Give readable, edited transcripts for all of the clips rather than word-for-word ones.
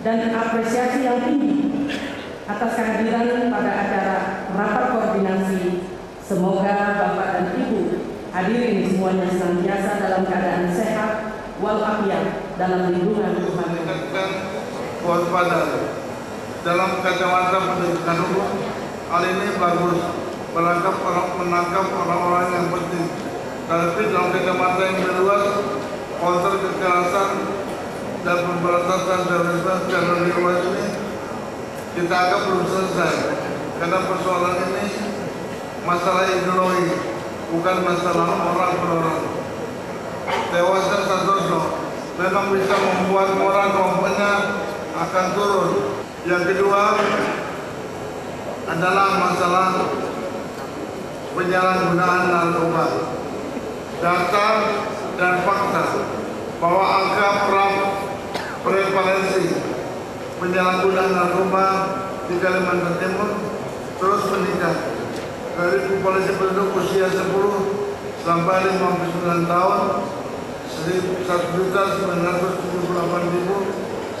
dan apresiasi yang tinggi atas kehadiran pada acara rapat koordinasi. Semoga Bapak dan Ibu hadirin semuanya senantiasa dalam keadaan sehat walafiat dalam lindungan Tuhan. Meningkatkan kewaspadaan dalam kacamata pendidikan hukum. Hal ini bagus menangkap orang-orang yang penting. Tapi dalam kacamata yang meluas, counter kekerasan dan pemberantasan terorisme secara luas ini kita anggap belum selesai, karena persoalan ini masalah ideologi, bukan masalah orang per orang. Tewasnya Santoso memang bisa membuat moral kelompoknya akan turun. Yang kedua adalah masalah penyalahgunaan narkoba. Data dan fakta bahwa angka prevalensi penyalahgunaan narkoba di Kalimantan Timur terus meningkat. Dari populasi penduduk usia 10 sampai 59 tahun 1.978.105,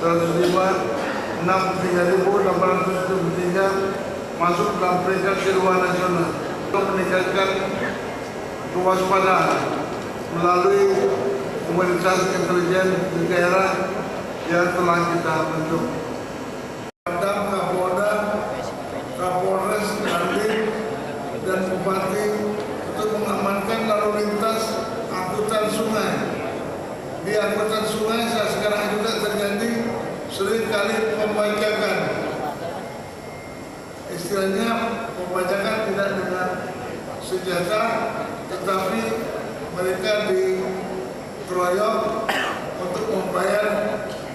63.873 masuk dalam peringkat kedua nasional. Untuk meningkatkan kewaspadaan melalui komunitas intelijen di daerah yang telah kita bentuk. Kapolda, Kapolres, Dandim, dan Bupati untuk mengamankan lalu lintas angkutan sungai. Di angkutan sungai saat sekarang juga terjadi seringkali pembajakan. Istilahnya pembajakan tidak dengan senjata, tetapi mereka dikeroyok untuk membayar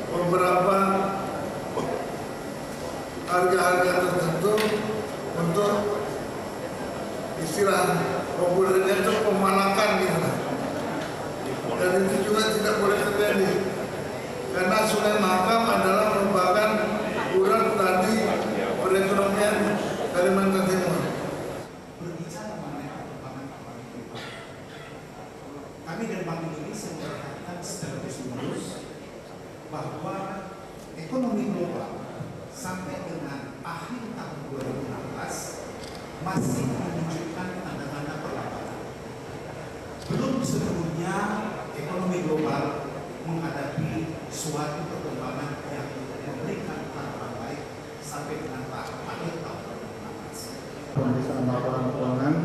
beberapa harga-harga tertentu untuk istilah populernya itu pemalakan gitu. Dan itu juga tidak boleh terjadi, karena Sungai Mahakam adalah merupakan urat tadi perekonomian Kalimantan Timur. Berbicara mengenai perkembangan global, kami dari Bank Indonesia memperhatikan secara terus-menerus bahwa ekonomi global sampai dengan akhir tahun 2016 masih menunjukkan tanda-tanda perlambatan. Belum sepenuhnya ekonomi global menghadapi suatu perkembangan yang memberikan harapan baik sampai dengan akhir tahun 2016. Pemeriksaan laporan keuangan,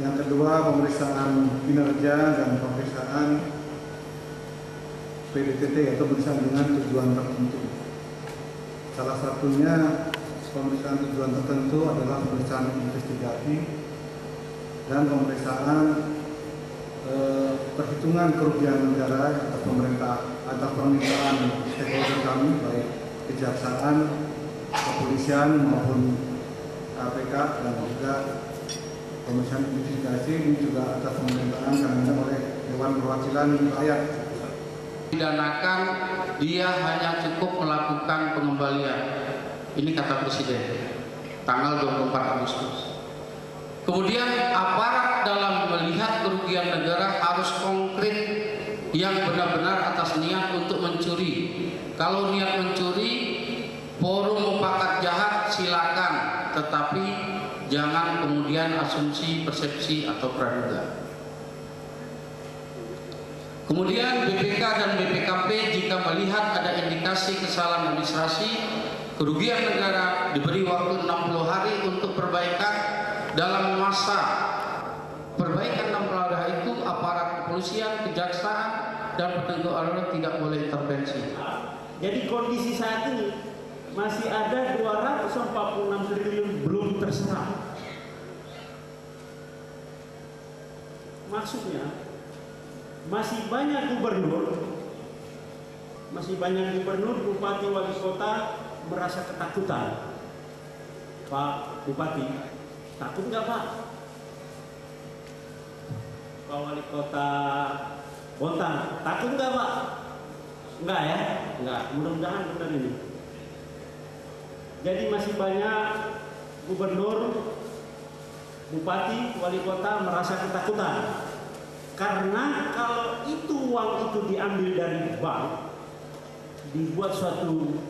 yang kedua pemeriksaan kinerja dan pemeriksaan PDTT atau pemeriksaan dengan tujuan tertentu. Salah satunya pemeriksaan tujuan tertentu adalah pemeriksaan investigasi dan pemeriksaan perhitungan kerugian negara atas pemerintah atas permintaan stakeholder kami, baik kejaksaan, kepolisian maupun KPK, dan juga pemeriksaan investigasi ini juga atas pemerintahan kami oleh Dewan Perwakilan Rakyat. Pidanakan, dia hanya cukup melakukan pengembalian. Ini kata Presiden tanggal 24 Agustus. Kemudian aparat dalam melihat kerugian negara harus konkret, yang benar-benar atas niat untuk mencuri. Kalau niat mencuri, forum mufakat jahat silakan, tetapi jangan kemudian asumsi, persepsi atau praduga. Kemudian BPK dan BPKP jika melihat ada indikasi kesalahan administrasi, kerugian negara, diberi waktu 60 hari untuk perbaikan. Dalam masa perbaikan 60 hari itu aparat kepolisian, kejaksaan, dan penegak hukum tidak boleh intervensi. Jadi kondisi saat ini masih ada 246 triliun belum terserap. Maksudnya masih banyak gubernur, bupati, wali kota merasa ketakutan. Pak Bupati, takut nggak Pak? Pak Wali Kota Bontang, takut nggak Pak? Enggak ya? Enggak, mudah-mudahan benar ini. Jadi masih banyak gubernur, bupati, wali kota merasa ketakutan. Karena kalau itu uang itu diambil dari bank, dibuat suatu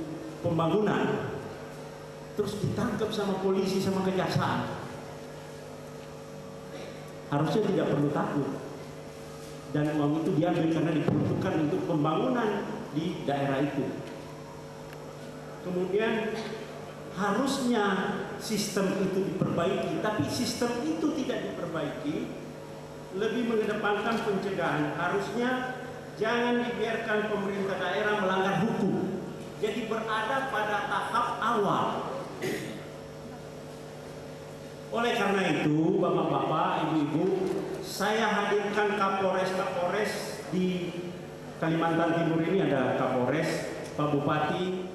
pembangunan, terus ditangkap sama polisi sama kejaksaan. Harusnya tidak perlu takut. Dan uang itu diambil karena diperuntukkan untuk pembangunan di daerah itu. Kemudian harusnya sistem itu diperbaiki, tapi sistem itu tidak diperbaiki, lebih mengedepankan pencegahan. Harusnya jangan dibiarkan pemerintah daerah melanggar hukum. Jadi berada pada tahap awal. Oleh karena itu, bapak-bapak, ibu-ibu, saya hadirkan Kapolres di Kalimantan Timur ini. Ada Kapolres, Pak Bupati.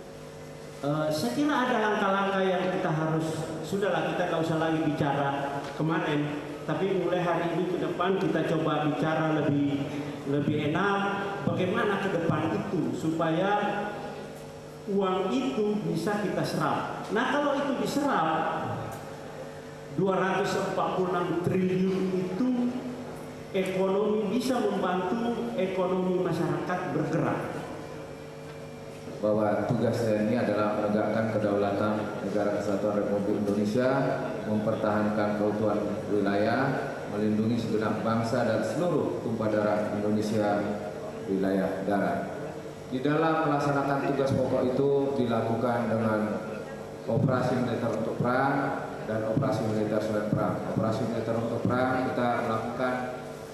Saya kira ada langkah-langkah yang kita harus, sudahlah kita nggak usah lagi bicara kemarin, tapi mulai hari ini ke depan kita coba bicara lebih enak, bagaimana ke depan itu supaya uang itu bisa kita serap. Nah, kalau itu diserap 246 triliun itu, ekonomi bisa membantu ekonomi masyarakat bergerak. Bahwa tugas TNI adalah menegakkan kedaulatan Negara Kesatuan Republik Indonesia, mempertahankan keutuhan wilayah, melindungi segenap bangsa dan seluruh tumpah darah Indonesia wilayah darat. Di dalam melaksanakan tugas pokok itu dilakukan dengan operasi militer untuk perang dan operasi militer selain perang. Operasi militer untuk perang kita melakukan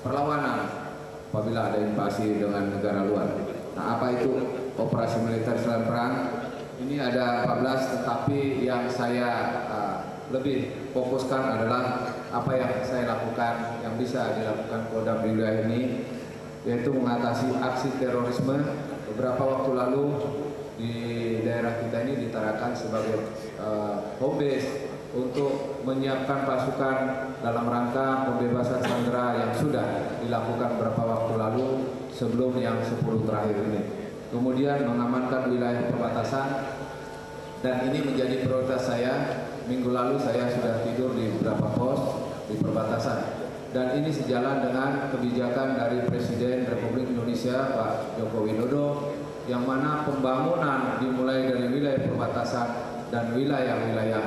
perlawanan apabila ada invasi dengan negara luar. Nah, apa itu operasi militer selain perang? Ini ada 14, tetapi yang saya lebih fokuskan adalah apa yang saya lakukan, yang bisa dilakukan Polda di wilayah ini, yaitu mengatasi aksi terorisme. Beberapa waktu lalu di daerah kita ini ditarakan sebagai home base untuk menyiapkan pasukan dalam rangka pembebasan sandera yang sudah dilakukan beberapa waktu lalu sebelum yang 10 terakhir ini. Kemudian mengamankan wilayah perbatasan, dan ini menjadi prioritas saya. Minggu lalu saya sudah tidur di beberapa pos di perbatasan, dan ini sejalan dengan kebijakan dari Presiden Republik Indonesia Pak Joko Widodo, yang mana pembangunan dimulai dari wilayah perbatasan dan wilayah-wilayah